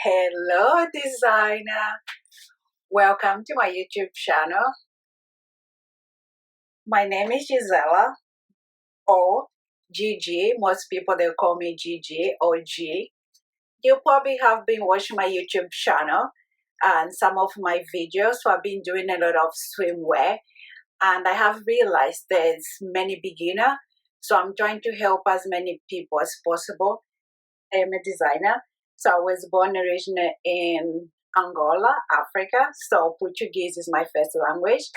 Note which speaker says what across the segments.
Speaker 1: Hello, designer. Welcome to my YouTube channel. My name is Gisela, or Gigi. Most people they call me Gigi or G. You probably have been watching my YouTube channel and some of my videos. So I've been doing a lot of swimwear, and I have realized there's many beginner. So I'm trying to help as many people as possible. I am a designer. So I was born originally in Angola, Africa. So Portuguese is my first language,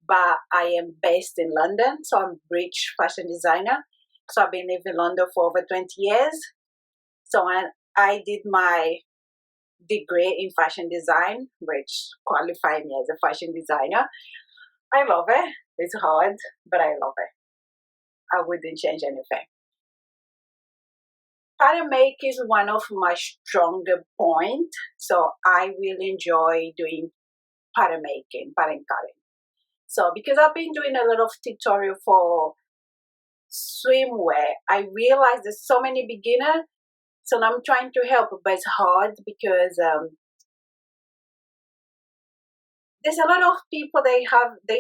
Speaker 1: but I am based in London. So I'm a British fashion designer. So I've been living in London for over 20 years. So I did my degree in fashion design, which qualified me as a fashion designer. I love it. It's hard, but I love it. I wouldn't change anything. Pattern make is one of my stronger points. So I really enjoy doing pattern making, pattern cutting. So because I've been doing a lot of tutorial for swimwear, I realized there's so many beginners. So I'm trying to help, but it's hard because there's a lot of people they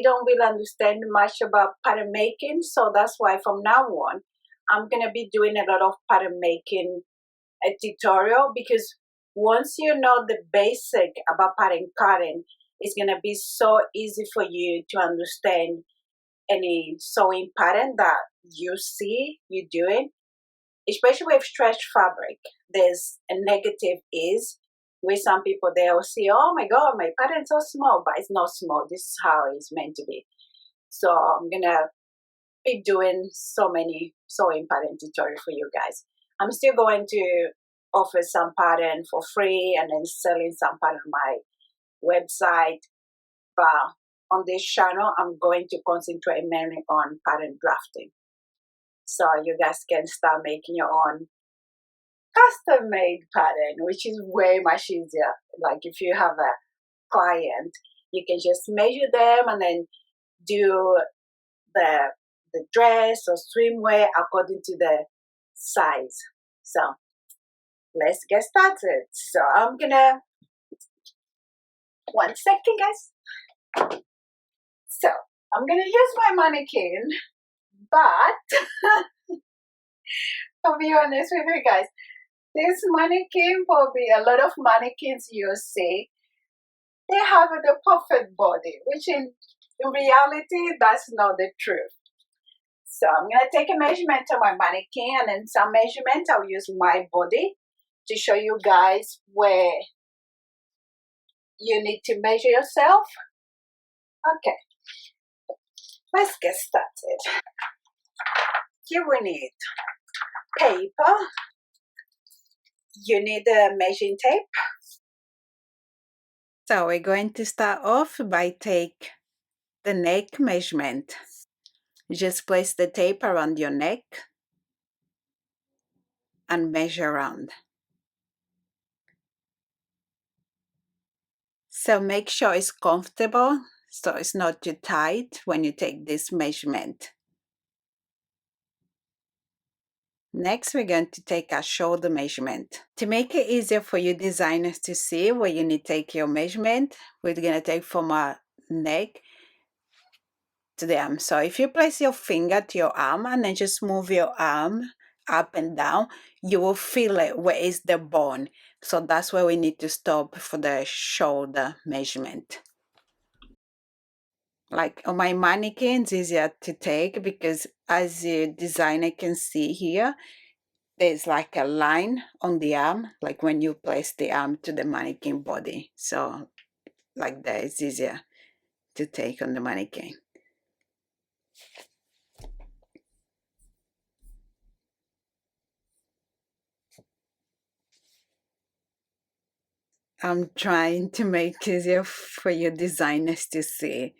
Speaker 1: don't really understand much about pattern making. So that's why from now on, I'm gonna be doing a lot of pattern making a tutorial, because once you know the basic about pattern cutting, it's gonna be so easy for you to understand any sewing pattern that you see you doing, especially with stretch fabric. There's a negative is with some people they'll see, oh my god, my pattern's so small, but it's not small. This is how it's meant to be. So I'm gonna be doing so many sewing pattern tutorial for you guys. I'm still going to offer some pattern for free and then selling some pattern on my website. But on this channel, I'm going to concentrate mainly on pattern drafting. So you guys can start making your own custom made pattern, which is way much easier. Like if you have a client, you can just measure them and then do the dress or swimwear according to the size. So let's get started. So I'm gonna, 1 second guys. So I'm gonna use my mannequin, but I'll be honest with you guys, this mannequin, probably a lot of mannequins you see, they have the perfect body, which in reality, that's not the truth. So I'm going to take a measurement of my mannequin, and then some measurement, I'll use my body to show you guys where you need to measure yourself. Okay, let's get started. Here we need paper. You need a measuring tape. So we're going to start off by take the neck measurement. Just place the tape around your neck and measure around. So make sure it's comfortable, so it's not too tight when you take this measurement. Next, we're going to take our shoulder measurement. To make it easier for you designers to see where you need to take your measurement, we're going to take from our neck to the arm. So if you place your finger to your arm and then just move your arm up and down, you will feel it where is the bone. So that's where we need to stop for the shoulder measurement. Like on my mannequin, it's easier to take because as the designer can see here, there's like a line on the arm, like when you place the arm to the mannequin body. So like that, it's easier to take on the mannequin. I'm trying to make it easier for your designers to see.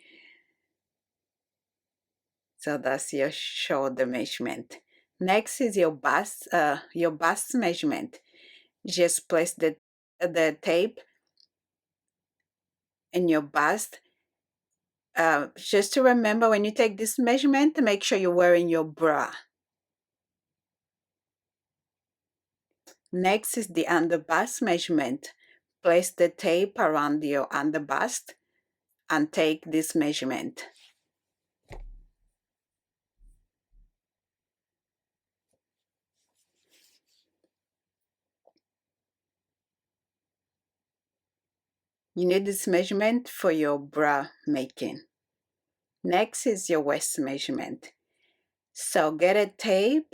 Speaker 1: So that's your shoulder measurement. Next is your bust measurement. Just place the tape in your bust. Just to remember, when you take this measurement, make sure you're wearing your bra. Next is the underbust measurement. Place the tape around your underbust and take this measurement. You need this measurement for your bra making. Next is your waist measurement. So get a tape,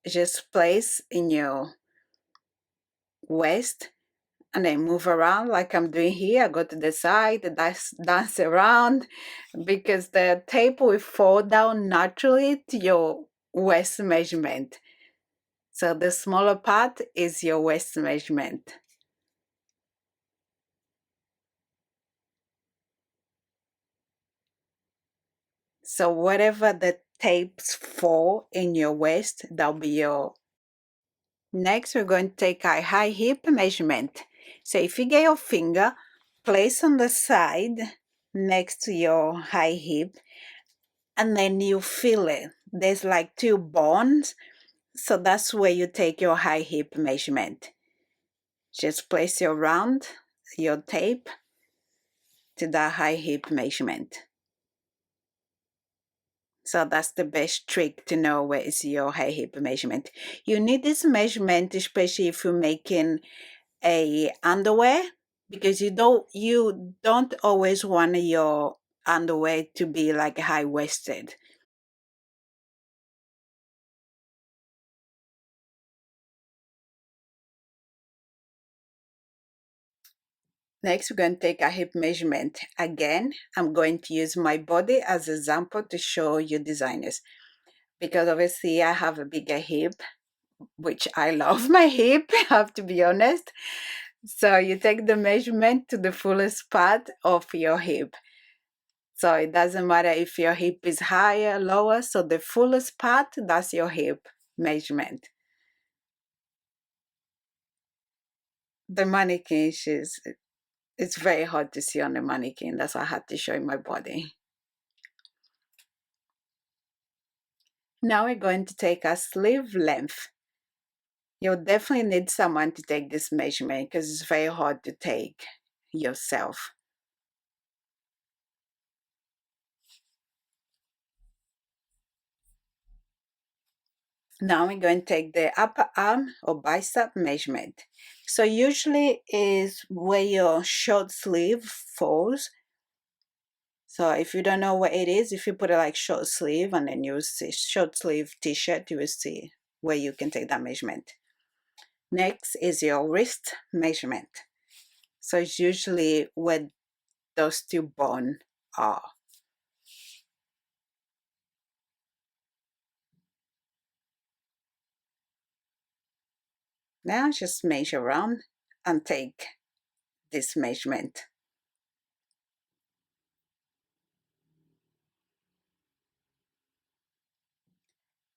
Speaker 1: just place in your waist and then move around like I'm doing here. I go to the side, dance around because the tape will fall down naturally to your waist measurement. So the smaller part is your waist measurement. So whatever the tapes fall in your waist, that'll be your. Next, we're going to take our high hip measurement. So if you get your finger, place on the side next to your high hip, and then you feel it. There's like two bones, so that's where you take your high hip measurement. Just place your tape to that high hip measurement. So that's the best trick to know where is your high hip measurement. You need this measurement, especially if you're making a underwear, because you don't always want your underwear to be like high-waisted. Next, we're going to take a hip measurement. Again, I'm going to use my body as an example to show you designers, because obviously I have a bigger hip, which I love my hip, I have to be honest. So you take the measurement to the fullest part of your hip. So it doesn't matter if your hip is higher, lower, so the fullest part, that's your hip measurement. The mannequin shoes, it's very hard to see on the mannequin. That's why I had to show you my body. Now we're going to take our sleeve length. You'll definitely need someone to take this measurement because it's very hard to take yourself. Now we're going to take the upper arm or bicep measurement. So usually is where your short sleeve falls. So if you don't know what it is, if you put it like short sleeve and then you see short sleeve t-shirt, you will see where you can take that measurement. Next is your wrist measurement. So it's usually where those two bones are. Now just measure around and take this measurement.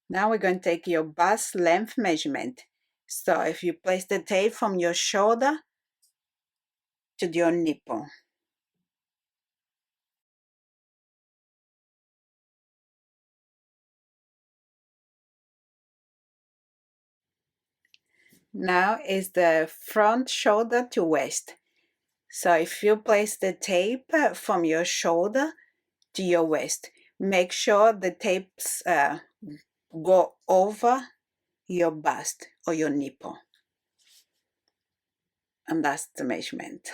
Speaker 1: Now we're going to take your bust length measurement. So if you place the tape from your shoulder to your nipple. Now is the front shoulder to waist. So if you place the tape from your shoulder to your waist, make sure the tapes go over your bust or your nipple. And that's the measurement.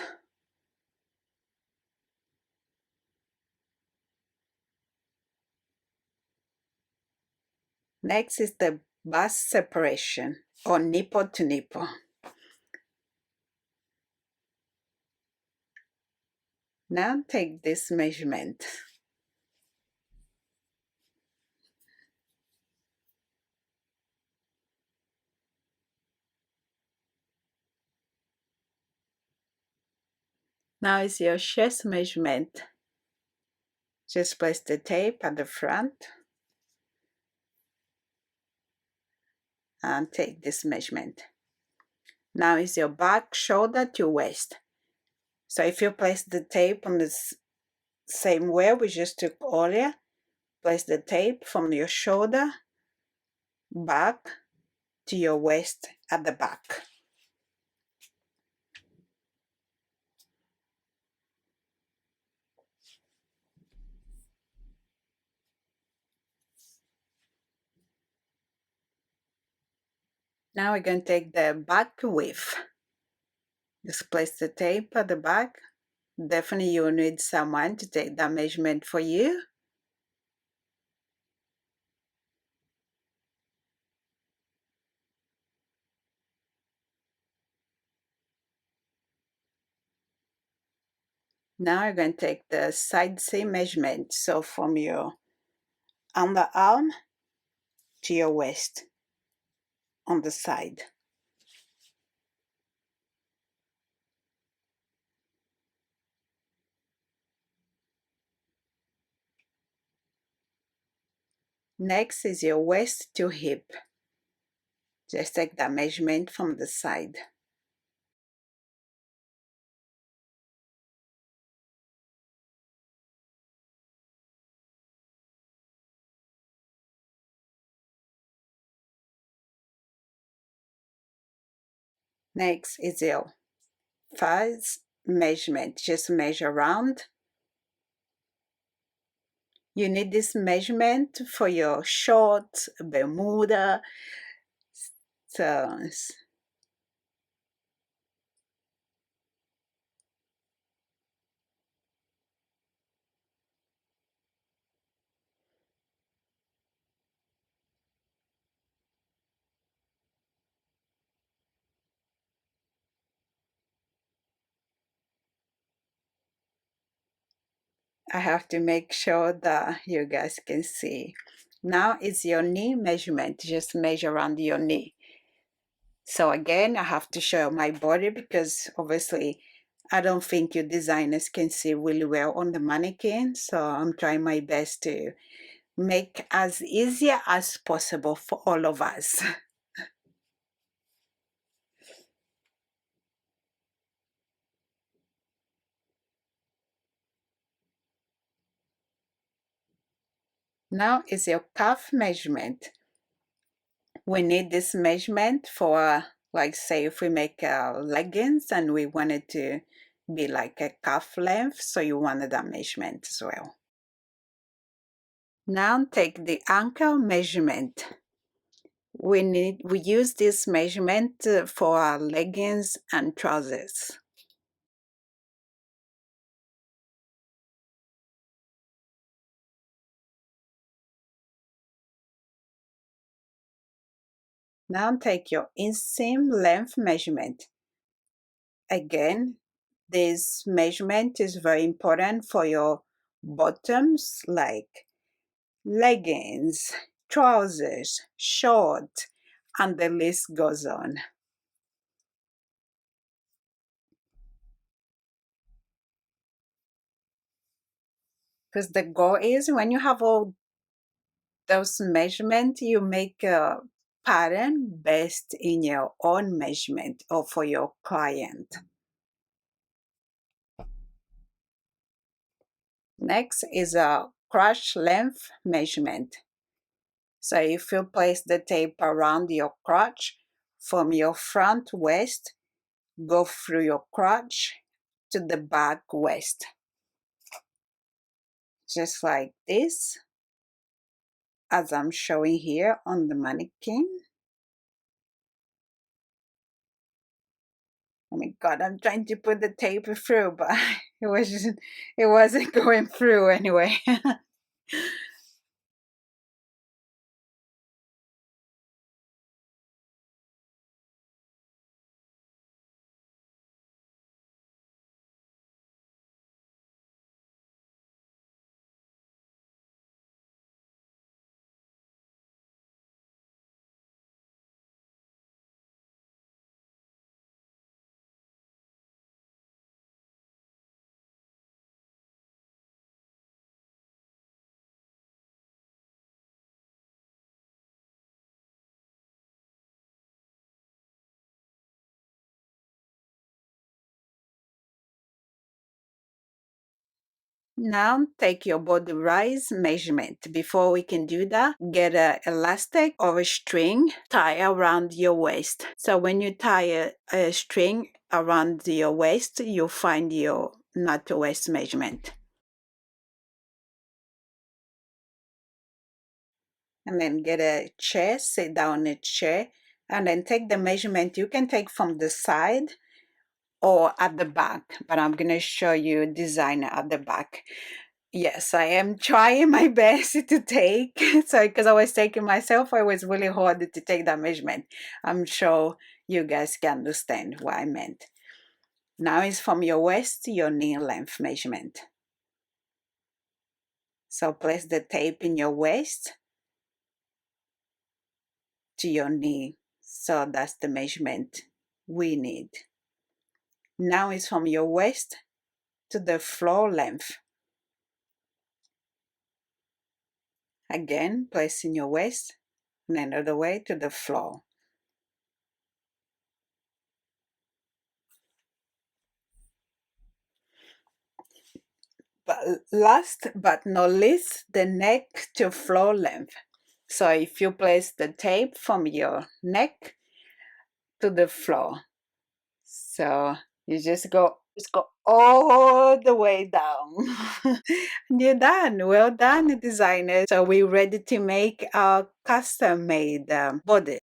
Speaker 1: Next is the bust separation or nipple to nipple. Now take this measurement. Now is your chest measurement. Just place the tape at the front and take this measurement. Now is your back shoulder to waist. So if you place the tape on the same way we just took earlier, place the tape from your shoulder back to your waist at the back. Now we're going to take the back width. Just place the tape at the back. Definitely you'll need someone to take that measurement for you. Now you're going to take the side seam measurement. So from your underarm to your waist on the side. Next is your waist to hip. Just take that measurement from the side. Next is your thighs measurement. Just measure round. You need this measurement for your shorts, Bermuda. So I have to make sure that you guys can see. Now it's your knee measurement. Just measure around your knee. So again, I have to show my body because obviously I don't think you designers can see really well on the mannequin. So I'm trying my best to make as easy as possible for all of us. Now is your calf measurement. We need this measurement for, like, say if we make leggings and we want it to be like a calf length, so you wanted that measurement as well. Now take the ankle measurement. We use this measurement for our leggings and trousers. Now take your inseam length measurement. Again, this measurement is very important for your bottoms, like leggings, trousers, short, and the list goes on. Because the goal is when you have all those measurements, you make a pattern based in your own measurement or for your client. Next is a crotch length measurement. So if you place the tape around your crotch, from your front waist, go through your crotch to the back waist. Just like this, as I'm showing here on the mannequin. Oh my God, I'm trying to put the tape through, but it wasn't going through anyway. Now take your body rise measurement. Before we can do that, get an elastic or a string, tie around your waist. So when you tie a string around your waist, you'll find your not waist measurement. And then get a chair, sit down in a chair, And then take the measurement. You can take from the side or at the back, but I'm going to show you design at the back. Yes, I am trying my best to take. So, because I was taking myself, it was really hard to take that measurement. I'm sure you guys can understand what I meant. Now it's from your waist to your knee length measurement. So place the tape in your waist to your knee. So that's the measurement we need. Now it's from your waist to the floor length. Again, place in your waist and another way to the floor. But last but not least, the neck to floor length. So if you place the tape from your neck to the floor, so you just go all the way down. And you're done. Well done, designer. So we're ready to make our custom made body.